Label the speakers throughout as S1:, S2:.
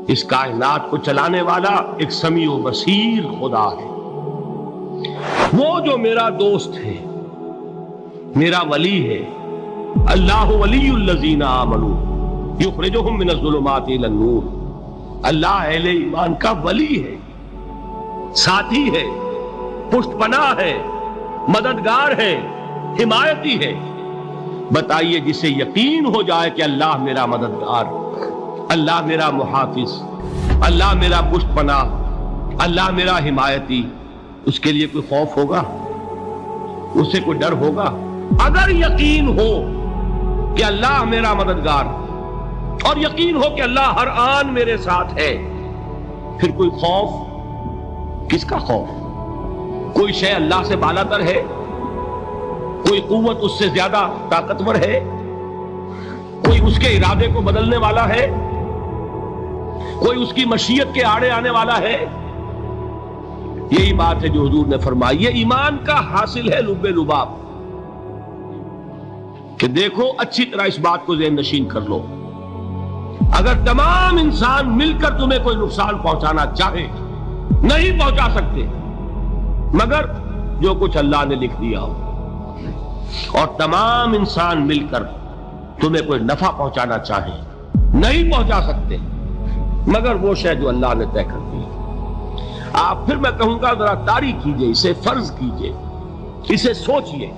S1: اس کائنات کو چلانے والا ایک سمیع و بصیر خدا ہے، وہ جو میرا دوست ہے، میرا ولی ہے۔ اللہ ولی الذین آمنوا یخرجہم من الظلمات الی النور۔ اللہ اہل ایمان کا ولی ہے، ساتھی ہے، پشت پناہ ہے، مددگار ہے، حمایتی ہے۔ بتائیے جسے یقین ہو جائے کہ اللہ میرا مددگار، اللہ میرا محافظ، اللہ میرا پشت پناہ، اللہ میرا حمایتی، اس کے لیے کوئی خوف ہوگا؟ اس سے کوئی ڈر ہوگا؟ اگر یقین ہو کہ اللہ میرا مددگار اور یقین ہو کہ اللہ ہر آن میرے ساتھ ہے، پھر کوئی خوف؟ کس کا خوف؟ کوئی شے اللہ سے بالاتر ہے؟ کوئی قوت اس سے زیادہ طاقتور ہے؟ کوئی اس کے ارادے کو بدلنے والا ہے؟ کوئی اس کی مشیت کے آڑے آنے والا ہے؟ یہی بات ہے جو حضور نے فرمائی، یہ ایمان کا حاصل ہے لب لباب، کہ دیکھو اچھی طرح اس بات کو ذہن نشین کر لو، اگر تمام انسان مل کر تمہیں کوئی نقصان پہنچانا چاہے نہیں پہنچا سکتے، مگر جو کچھ اللہ نے لکھ دیا ہو، اور تمام انسان مل کر تمہیں کوئی نفع پہنچانا چاہے نہیں پہنچا سکتے، مگر وہ شے جو اللہ نے طے کر دی۔ آپ پھر میں کہوں گا ذرا طاری کیجئے، اسے فرض کیجئے، اسے سوچئے،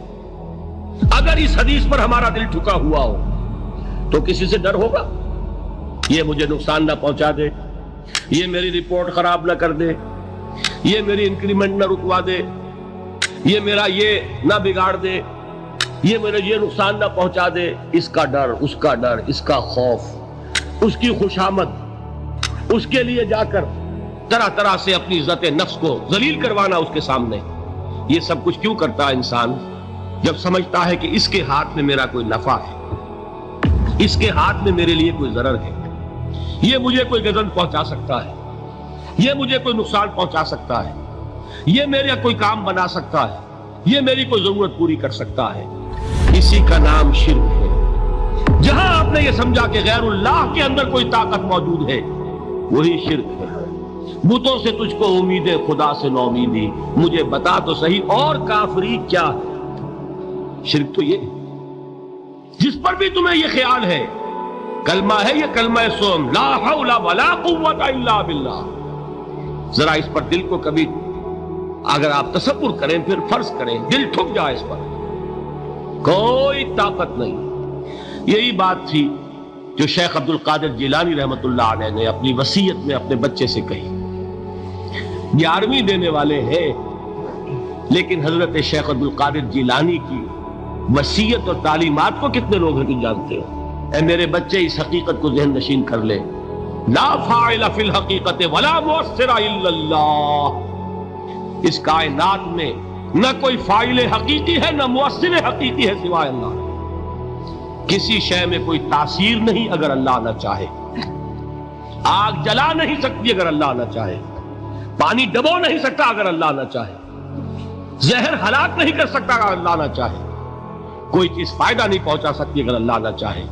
S1: اگر اس حدیث پر ہمارا دل ٹھکا ہوا ہو تو کسی سے ڈر ہوگا؟ یہ مجھے نقصان نہ پہنچا دے، یہ میری رپورٹ خراب نہ کر دے، یہ میری انکریمنٹ نہ رکوا دے، یہ میرا یہ نہ بگاڑ دے، یہ میرے یہ نقصان نہ پہنچا دے۔ اس کا ڈر، اس کا ڈر، اس کا خوف، اس کی خوشامد، اس کے لیے جا کر طرح طرح سے اپنی عزت نفس کو ذلیل کروانا اس کے سامنے، یہ سب کچھ کیوں کرتا ہے انسان؟ جب سمجھتا ہے کہ اس کے ہاتھ میں میرا کوئی نفع ہے، اس کے ہاتھ میں میرے لیے کوئی ضرر ہے، یہ مجھے کوئی غضب پہنچا سکتا ہے، یہ مجھے کوئی نقصان پہنچا سکتا ہے، یہ میرا کوئی کام بنا سکتا ہے، یہ میری کوئی ضرورت پوری کر سکتا ہے، اسی کا نام شرک ہے۔ جہاں آپ نے یہ سمجھا کہ غیر اللہ کے اندر کوئی طاقت موجود ہے، وہی شرک ہے۔ بتوں سے تجھ کو امید ہے، خدا سے نو امیدی، مجھے بتا تو صحیح اور کافری کیا ہے؟ شرک تو یہ جس پر بھی تمہیں یہ خیال ہے، کلمہ ہے یہ کلمہ سوم، لا حول ولا قوت الا باللہ، ذرا اس پر دل کو کبھی اگر آپ تصور کریں، پھر فرض کریں، دل ٹھک جائے اس پر، کوئی طاقت نہیں۔ یہی بات تھی جو شیخ عبد القادر جیلانی رحمۃ اللہ علیہ نے اپنی وصیت میں اپنے بچے سے کہی۔ 11ویں دینے والے ہیں، لیکن حضرت شیخ عبد القادر جیلانی کی وصیت اور تعلیمات کو کتنے لوگ ہیں تم جانتے ہو؟ اے میرے بچے، اس حقیقت کو ذہن نشین کر لے، لا فاعل فی الحقیقت ولا مؤثر الا اللہ۔ اس کائنات میں نہ کوئی فاعل حقیقی ہے، نہ مؤثر حقیقی ہے سوائے اللہ۔ کسی شے میں کوئی تاثیر نہیں اگر اللہ نہ چاہے، آگ جلا نہیں سکتی اگر اللہ نہ چاہے، پانی ڈبو نہیں سکتا اگر اللہ نہ چاہے، زہر ہلاک نہیں کر سکتا اگر اللہ نہ چاہے، کوئی چیز فائدہ نہیں پہنچا سکتی اگر اللہ نہ چاہے۔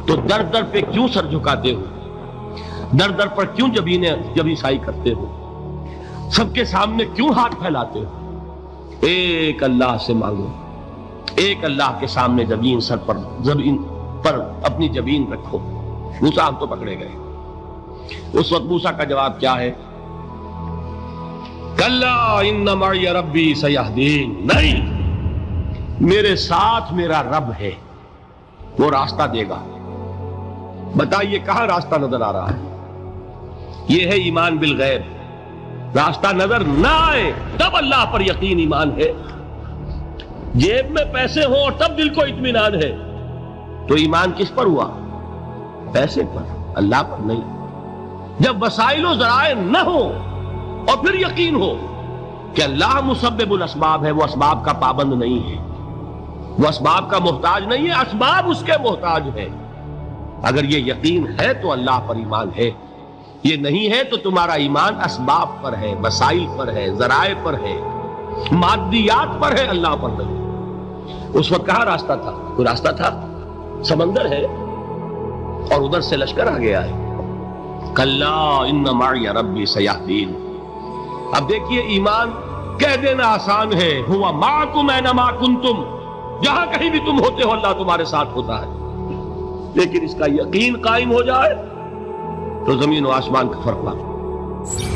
S1: تو در در پہ کیوں سر جھکاتے ہو؟ در در پر کیوں جبیں سائی کرتے ہو؟ سب کے سامنے کیوں ہاتھ پھیلاتے ہو؟ ایک اللہ سے مانگو، ایک اللہ کے سامنے زمین پر اپنی جبین رکھو۔ موسیٰ ہم تو پکڑے گئے۔ اس وقت موسیٰ کا جواب کیا ہے؟ کلا ان معی ربی سیہدین، نہیں، میرے ساتھ میرا رب ہے، وہ راستہ دے گا۔ بتائیے کہاں راستہ نظر آ رہا ہے؟ یہ ہے ایمان بالغیب۔ راستہ نظر نہ آئے تب اللہ پر یقین ایمان ہے۔ جیب میں پیسے ہوں اور تب دل کو اطمینان ہے، تو ایمان کس پر ہوا؟ پیسے پر، اللہ پر نہیں۔ جب وسائل و ذرائع نہ ہو اور پھر یقین ہو کہ اللہ مسبب الاسباب ہے، وہ اسباب کا پابند نہیں ہے، وہ اسباب کا محتاج نہیں ہے، اسباب اس کے محتاج ہے، اگر یہ یقین ہے تو اللہ پر ایمان ہے۔ یہ نہیں ہے تو تمہارا ایمان اسباب پر ہے، وسائل پر ہے، ذرائع پر ہے، مادیات پر ہے، اللہ پر نہیں۔ اس وقت کہاں راستہ تھا؟ کوئی راستہ تھا؟ سمندر ہے اور ادھر سے لشکر آ گیا ہے، کلا ان معی ربی سیہدین. اب دیکھیے ایمان کہہ دینا آسان ہے، ہوا معکم اینما کنتم، جہاں کہیں بھی تم ہوتے ہو اللہ تمہارے ساتھ ہوتا ہے، لیکن اس کا یقین قائم ہو جائے تو زمین و آسمان کا فرق لاتا.